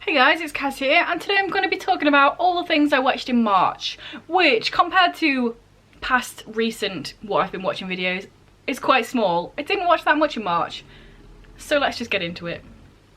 Hey guys, it's Kaz here, and today I'm going to be talking about all the things I watched in March, which compared to past recent what I've been watching videos is quite small. I didn't watch that much in March, so let's just get into it.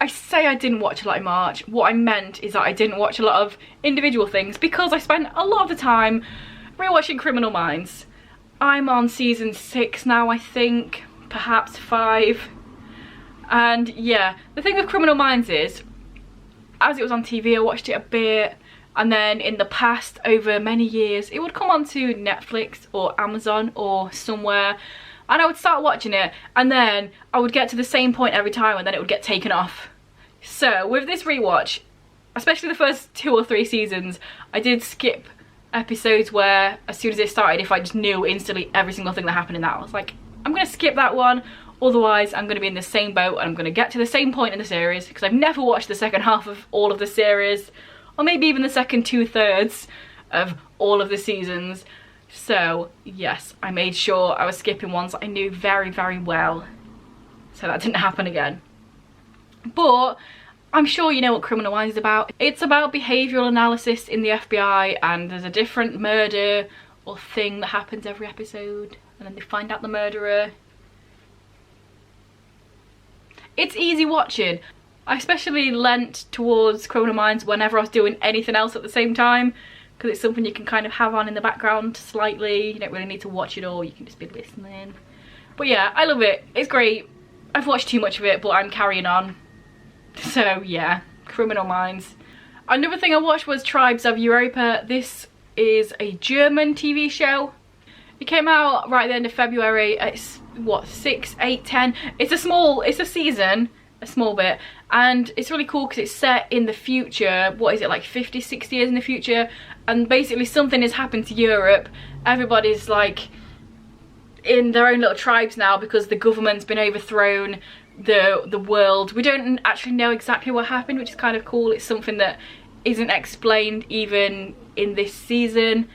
I say I didn't watch a lot in March. What I meant is that I didn't watch a lot of individual things because I spent a lot of the time rewatching Criminal Minds. I'm on season 6 now, I think, perhaps 5. And yeah, the thing with Criminal Minds is, as it was on TV, I watched it a bit, and then in the past, over many years, it would come onto Netflix or Amazon or somewhere, and I would start watching it, and then I would get to the same point every time, and then it would get taken off. So with this rewatch, especially the first 2 or 3 seasons, I did skip episodes where, as soon as it started, if I just knew instantly every single thing that happened in that, I was like, I'm gonna skip that one. Otherwise, I'm going to be in the same boat and I'm going to get to the same point in the series, because I've never watched the second half of all of the series, or maybe even the second 2/3 of all of the seasons. So yes, I made sure I was skipping ones that I knew very, very well, so that didn't happen again. But I'm sure you know what Criminal Minds is about. It's about behavioural analysis in the FBI, and there's a different murder or thing that happens every episode, and then they find out the murderer. It's easy watching. I especially leant towards Criminal Minds whenever I was doing anything else at the same time, because it's something you can kind of have on in the background slightly. You don't really need to watch it all, you can just be listening. But yeah, I love it. It's great. I've watched too much of it, but I'm carrying on. So yeah, Criminal Minds. Another thing I watched was Tribes of Europa. This is a German TV show. It came out right at the end of February. It's what, 6, 8, 10? It's a season, a small bit, and it's really cool because it's set in the future. What is it, like 50, 60 years in the future? And basically something has happened to Europe. Everybody's like in their own little tribes now because the government's been overthrown. The world, we don't actually know exactly what happened, which is kind of cool. It's something that isn't explained even in this season.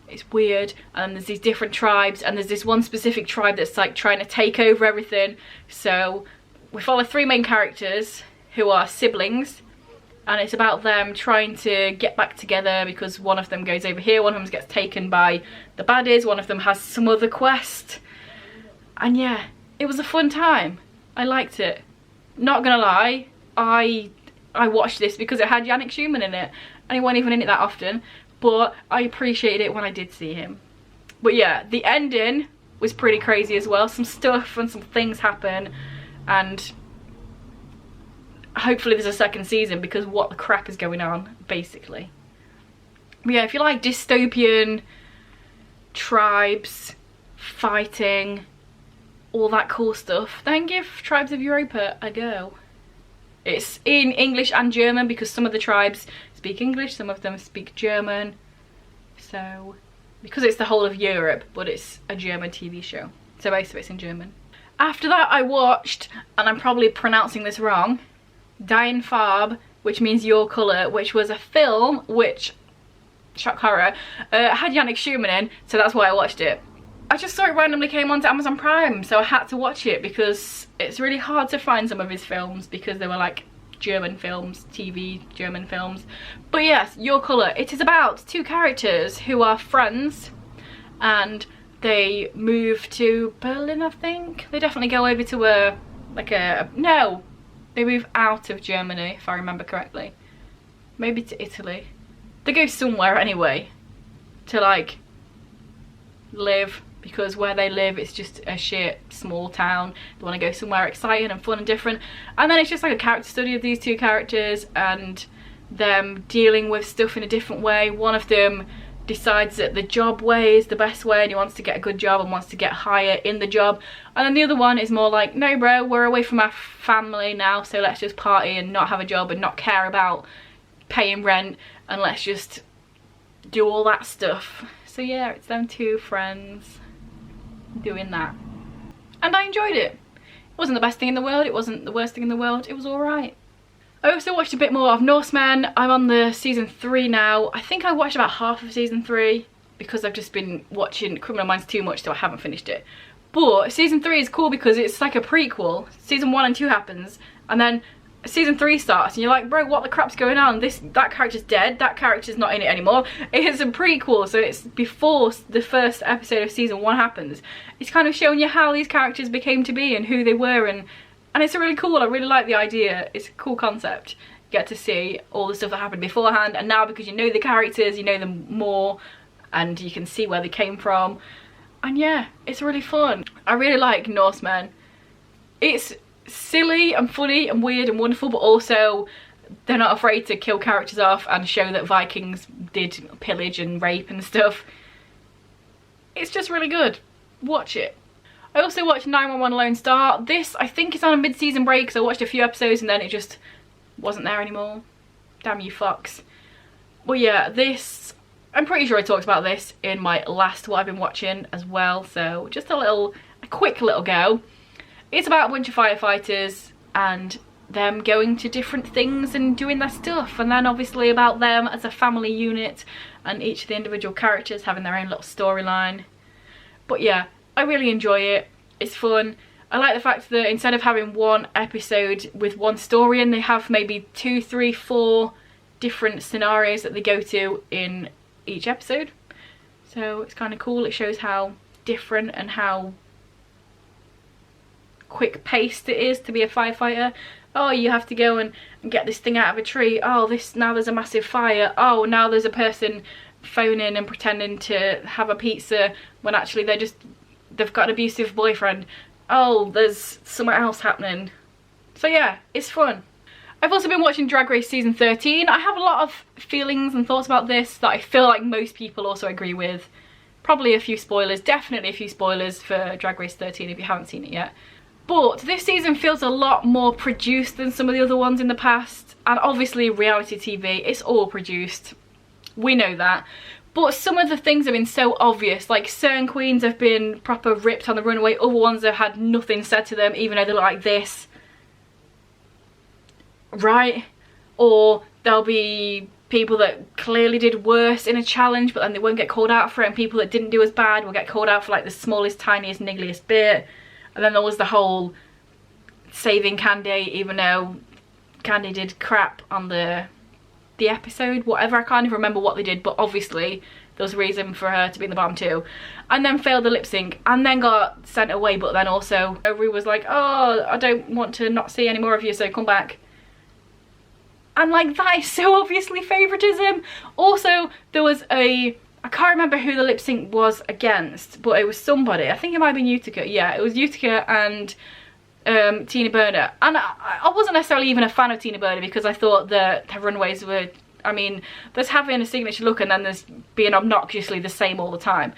It's weird, and there's these different tribes, and there's this one specific tribe that's like trying to take over everything. So we follow 3 main characters who are siblings, and it's about them trying to get back together because one of them goes over here, one of them gets taken by the baddies, one of them has some other quest. And yeah, it was a fun time. I liked it. Not gonna lie, I watched this because it had Yannick Schumann in it, and he wasn't even in it that often. But I appreciated it when I did see him. But yeah, the ending was pretty crazy as well. Some stuff and some things happen, and hopefully there's a second season because what the crap is going on, basically. But yeah, if you like dystopian, tribes, fighting, all that cool stuff, then give Tribes of Europa a go. It's in English and German because some of the tribes speak English, some of them speak German. So, because it's the whole of Europe, but it's a German TV show. So basically it's in German. After that I watched, and I'm probably pronouncing this wrong, Dein Farbe, which means Your Colour, which was a film which, shock horror, had Yannick Schumann in, so that's why I watched it. I just saw it randomly came onto Amazon Prime, so I had to watch it because it's really hard to find some of his films because they were like German films, TV German films. But yes, Your Colour. It is about 2 characters who are friends, and they move to Berlin, I think. They definitely go over to no, they move out of Germany, if I remember correctly. Maybe to Italy. They go somewhere anyway to like live, because where they live it's just a shit small town. They want to go somewhere exciting and fun and different, and then it's just like a character study of these 2 characters and them dealing with stuff in a different way. One of them decides that the job way is the best way, and he wants to get a good job and wants to get higher in the job, and then the other one is more like, no bro, we're away from our family now, so let's just party and not have a job and not care about paying rent, and let's just do all that stuff. So yeah, it's them 2 friends doing that, and I enjoyed it. It wasn't the best thing in the world, it wasn't the worst thing in the world, it was alright. I also watched a bit more of Norsemen. I'm on the season 3 now. I think I watched about half of season 3 because I've just been watching Criminal Minds too much, so I haven't finished it. But season 3 is cool because it's like a prequel. Season 1 and 2 happens, and then season 3 starts and you're like, bro, what the crap's going on? That character's dead, that character's not in it anymore. It's a prequel, so it's before the first episode of season 1 happens. It's kind of showing you how these characters became to be and who they were, and it's really cool. I really like the idea. It's a cool concept. You get to see all the stuff that happened beforehand, and now because you know the characters, you know them more, and you can see where they came from. And yeah, it's really fun. I really like Norsemen. It's silly and funny and weird and wonderful, but also they're not afraid to kill characters off and show that Vikings did pillage and rape and stuff. It's just really good. Watch it. I also watched 911 Lone Star. This, I think, is on a mid-season break, so I watched a few episodes and then it just wasn't there anymore. Damn you fucks. Well, yeah, this, I'm pretty sure I talked about this in my last what I've been watching as well, so just a quick little go. It's about a bunch of firefighters and them going to different things and doing their stuff, and then obviously about them as a family unit and each of the individual characters having their own little storyline. But yeah, I really enjoy it. It's fun. I like the fact that instead of having one episode with one story, and they have maybe 2, 3, 4 different scenarios that they go to in each episode. So it's kind of cool. It shows how different and how quick paced it is to be a firefighter. Oh, you have to go and get this thing out of a tree. Oh, now there's a massive fire. Oh, now there's a person phoning and pretending to have a pizza when actually they've got an abusive boyfriend. Oh, there's something else happening. So yeah, it's fun. I've also been watching Drag Race season 13. I have a lot of feelings and thoughts about this that I feel like most people also agree with. Probably a few spoilers, definitely a few spoilers for Drag Race 13 if you haven't seen it yet. But this season feels a lot more produced than some of the other ones in the past. And obviously reality TV, it's all produced. We know that. But some of the things have been so obvious. Like certain queens have been proper ripped on the runway. Other ones have had nothing said to them, even though they look like this. Right? Or there'll be people that clearly did worse in a challenge, but then they won't get called out for it. And people that didn't do as bad will get called out for like the smallest, tiniest, niggliest bit. And then there was the whole saving Candy, even though Candy did crap on the episode, whatever. I can't even remember what they did, but obviously there was a reason for her to be in the bottom 2. And then failed the lip sync and then got sent away, but then also Overy was like, oh, I don't want to not see any more of you, so come back. And like, that is so obviously favoritism. Also, there was I can't remember who the lip sync was against, but it was somebody. I think it might have been Utica. Yeah, it was Utica and Tina Burner. And I wasn't necessarily even a fan of Tina Burner because I thought that her runways were, I mean, there's having a signature look and then there's being obnoxiously the same all the time.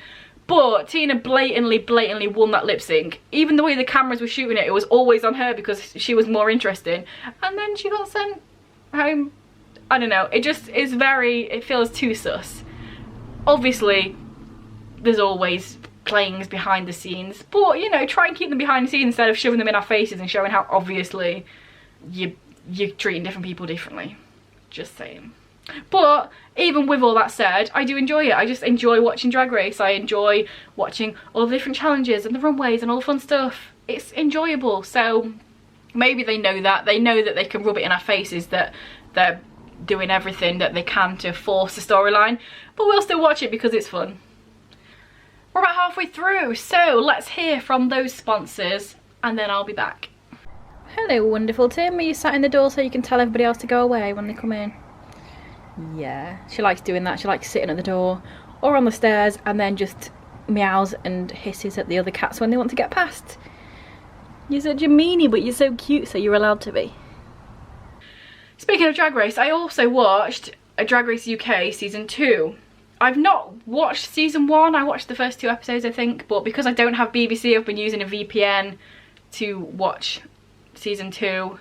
But Tina blatantly won that lip sync. Even the way the cameras were shooting it, it was always on her because she was more interesting. And then she got sent home. I don't know, it just is it feels too sus. Obviously, there's always playings behind the scenes, but you know, try and keep them behind the scenes instead of shoving them in our faces and showing how obviously you're treating different people differently. Just saying. But even with all that said, I do enjoy it. I just enjoy watching Drag Race. I enjoy watching all the different challenges and the runways and all the fun stuff. It's enjoyable. So maybe they know that. They know that they can rub it in our faces that they're doing everything that they can to force the storyline, but we'll still watch it because it's fun. We're about halfway through, so let's hear from those sponsors and then I'll be back. Hello, wonderful Tim. Are you sat in the door so you can tell everybody else to go away when they come in? Yeah, she likes doing that. She likes sitting at the door or on the stairs and then just meows and hisses at the other cats when they want to get past. You're such a meanie, but you're so cute, so you're allowed to be. Speaking of Drag Race, I also watched a Drag Race UK season 2. I've not watched season 1, I watched the first 2 episodes I think, but because I don't have BBC, I've been using a VPN to watch season 2.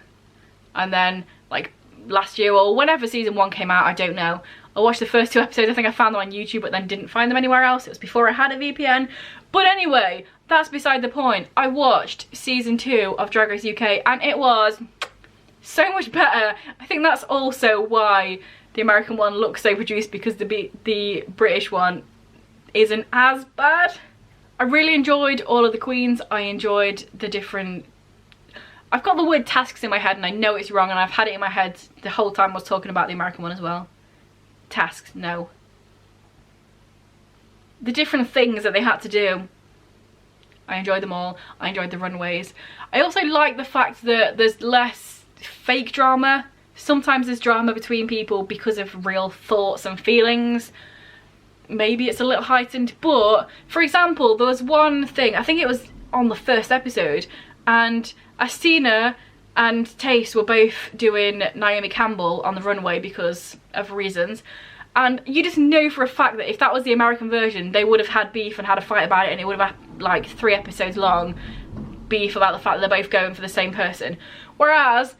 And then like last year or whenever season 1 came out, I don't know, I watched the first 2 episodes. I think I found them on YouTube but then didn't find them anywhere else. It was before I had a VPN. But anyway, that's beside the point. I watched season 2 of Drag Race UK and it was so much better. I think that's also why the American one looks so produced, because the British one isn't as bad. I really enjoyed all of the queens. I enjoyed the different, I've got the word tasks in my head and I know it's wrong, and I've had it in my head the whole time I was talking about the American one as well. Tasks, no. The different things that they had to do, I enjoyed them all. I enjoyed the runways. I also like the fact that there's less fake drama. Sometimes there's drama between people because of real thoughts and feelings. Maybe it's a little heightened, but for example, there was one thing, I think it was on the first episode, and Astina and Tace were both doing Naomi Campbell on the runway because of reasons, and you just know for a fact that if that was the American version, they would have had beef and had a fight about it, and it would have had like 3 episodes long beef about the fact that they're both going for the same person. Whereas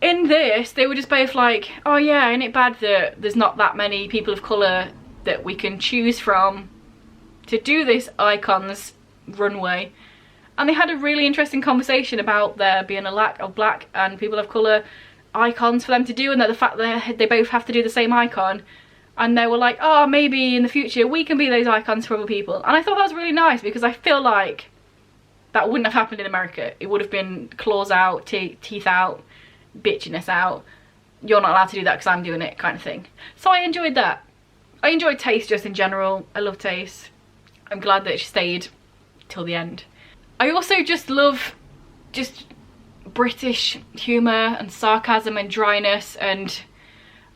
in this, they were just both like, oh yeah, isn't it bad that there's not that many people of colour that we can choose from to do this Icons runway? And they had a really interesting conversation about there being a lack of black and people of colour icons for them to do, and that the fact that they both have to do the same icon, and they were like, oh, maybe in the future we can be those icons for other people. And I thought that was really nice, because I feel like that wouldn't have happened in America. It would have been claws out, teeth out, bitchiness out, you're not allowed to do that because I'm doing it kind of thing. So I enjoyed that. I enjoyed Taste just in general. I love Taste. I'm glad that she stayed till the end. I also just love just British humour and sarcasm and dryness, and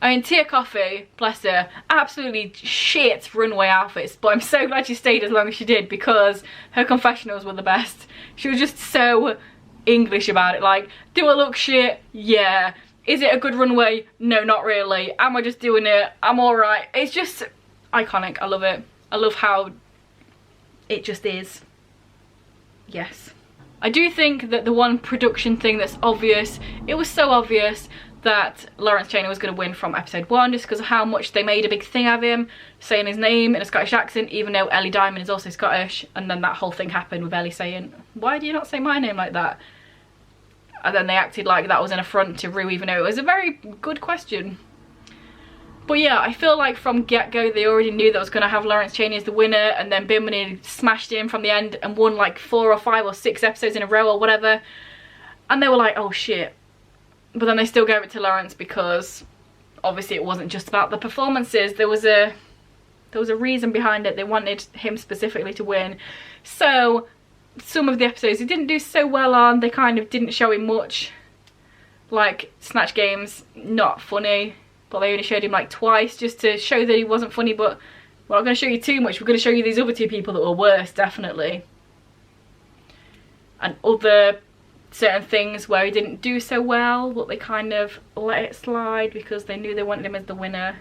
I mean, Tia Coffee, bless her, absolutely shit runway outfits, but I'm so glad she stayed as long as she did, because her confessionals were the best. She was just so English about it, like, do I look shit? Yeah. Is it a good runway? No, not really. Am I just doing it? I'm alright. It's just iconic. I love it. I love how it just is. Yes. I do think that the one production thing that's obvious, it was so obvious that Lawrence Chaney was going to win from episode 1, just because of how much they made a big thing of him saying his name in a Scottish accent, even though Ellie Diamond is also Scottish, and then that whole thing happened with Ellie saying, why do you not say my name like that? And then they acted like that was an affront to Rue, even though it was a very good question. But yeah, I feel like from get-go they already knew that was going to have Lawrence Chaney as the winner, and then Bimini smashed in from the end and won like 4 or 5 or 6 episodes in a row or whatever. And they were like, oh shit. But then they still gave it to Lawrence, because obviously it wasn't just about the performances. There was a reason behind it. They wanted him specifically to win. So some of the episodes he didn't do so well on, they kind of didn't show him much. Like Snatch Games, not funny, but they only showed him like twice just to show that he wasn't funny. But we're not going to show you too much. We're going to show you these other 2 people that were worse, definitely. And other certain things where he didn't do so well, but they kind of let it slide because they knew they wanted him as the winner.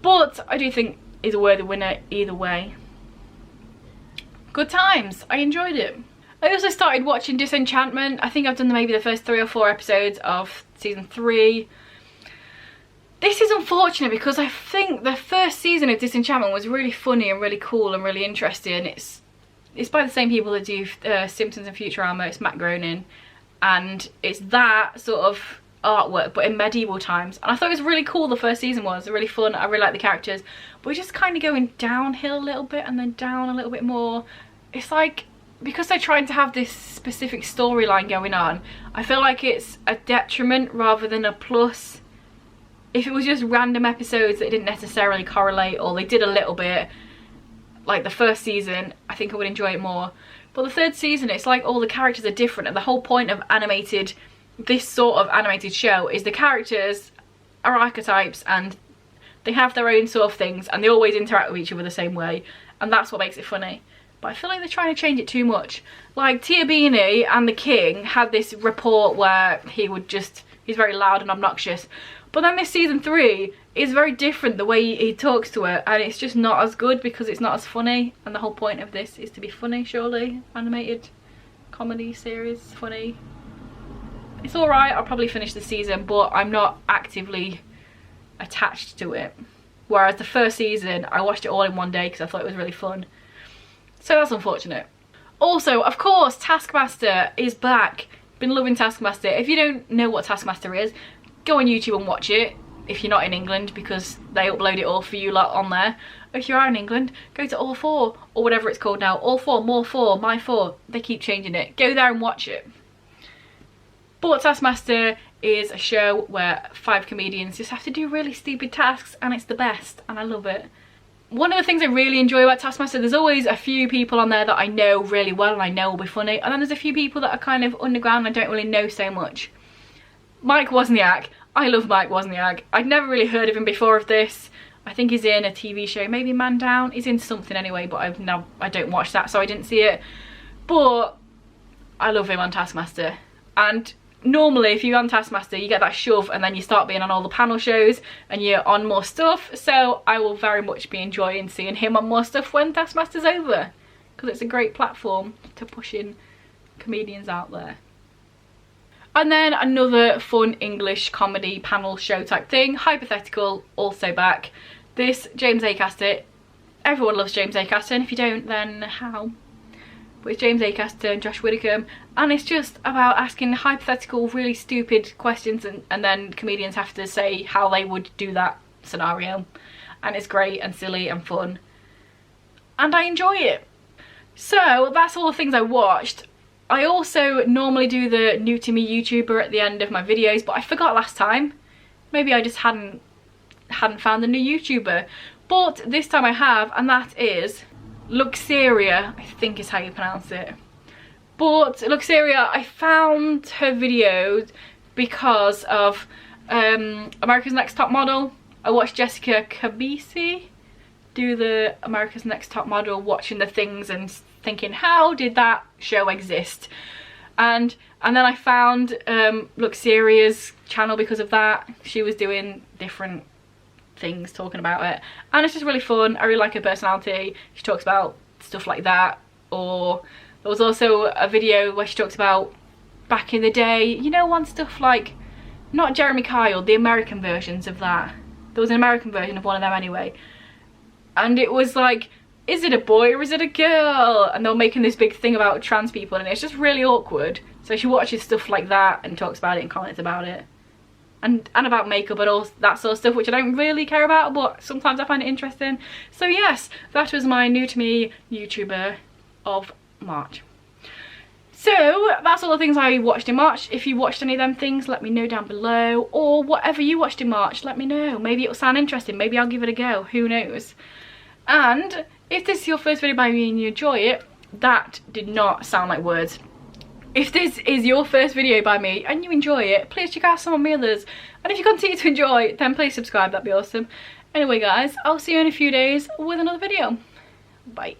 But I do think he's a worthy winner either way. Good times. I enjoyed it. I also started watching Disenchantment. I think I've done maybe the first 3 or 4 episodes of season 3. This is unfortunate because I think the first season of Disenchantment was really funny and really cool and really interesting. It's by the same people that do Simpsons and Futurama. It's Matt Groening, and it's that sort of artwork but in medieval times, and I thought it was really cool. The first season was really fun. I really like the characters, but we're just kind of going downhill a little bit and then down a little bit more. It's like, because they're trying to have this specific storyline going on, I feel like it's a detriment rather than a plus. If it was just random episodes that didn't necessarily correlate, or they did a little bit, like the first season, I think I would enjoy it more. But the 3rd season, it's like all the characters are different, and the whole point of this sort of animated show is the characters are archetypes and they have their own sort of things, and they always interact with each other the same way, and that's what makes it funny. But I feel like they're trying to change it too much. Like Tia Beanie and the King had this report where he's very loud and obnoxious, but then this season 3 is very different, the way he talks to her, and it's just not as good because it's not as funny, and the whole point of this is to be funny, surely. Animated comedy series, funny. It's alright, I'll probably finish the season, but I'm not actively attached to it. Whereas the first season, I watched it all in one day because I thought it was really fun. So that's unfortunate. Also, of course, Taskmaster is back. Been loving Taskmaster. If you don't know what Taskmaster is, go on YouTube and watch it if you're not in England, because they upload it all for you lot on there. If you are in England, go to All 4, or whatever it's called now. All 4, More 4, My 4. They keep changing it. Go there and watch it. But Taskmaster is a show where 5 comedians just have to do really stupid tasks, and it's the best, and I love it. One of the things I really enjoy about Taskmaster, there's always a few people on there that I know really well and I know will be funny, and then there's a few people that are kind of underground and I don't really know so much. Mike Wozniak, I love Mike Wozniak. I'd never really heard of him before of this. I think he's in a TV show, maybe Man Down. He's in something anyway, but I don't watch that, so I didn't see it. But I love him on Taskmaster. And normally if you're on Taskmaster you get that shove and then you start being on all the panel shows and you're on more stuff, so I will very much be enjoying seeing him on more stuff when Taskmaster's over, because it's a great platform to push in comedians out there. And then another fun English comedy panel show type thing, Hypothetical, also back. This, James Acaster, everyone loves James Acaster, and if you don't then how? But it's James Acaster and Josh Widdicombe, and it's just about asking hypothetical really stupid questions, and then comedians have to say how they would do that scenario, and it's great and silly and fun and I enjoy it. So that's all the things I watched. I also normally do the new to me YouTuber at the end of my videos, but I forgot last time. Maybe I just hadn't found the new YouTuber, but this time I have, and that is Luxeria, I think is how you pronounce it. But Luxeria, I found her videos because of America's Next Top Model. I watched Jessica Kabisi do the America's Next Top Model, watching the things and thinking, how did that show exist? And then I found Luxeria's channel because of that. She was doing different things talking about it, and it's just really fun. I really like her personality. She talks about stuff like that. Or there was also a video where she talks about back in the day, you know, on stuff like, not Jeremy Kyle, the American versions of that. There was an American version of one of them anyway, and it was like, is it a boy or is it a girl? And they were making this big thing about trans people, and it's just really awkward. So she watches stuff like that and talks about it and comments about it. And about makeup and all that sort of stuff, which I don't really care about, but sometimes I find it interesting. So yes, that was my new to me YouTuber of March. So that's all the things I watched in March. If you watched any of them things, let me know down below. Or whatever you watched in March, let me know. Maybe it'll sound interesting. Maybe I'll give it a go. Who knows? And if this is your first video by me and you enjoy it, that did not sound like words. If this is your first video by me and you enjoy it, please check out some of my others. And if you continue to enjoy it, then please subscribe, that'd be awesome. Anyway guys, I'll see you in a few days with another video. Bye.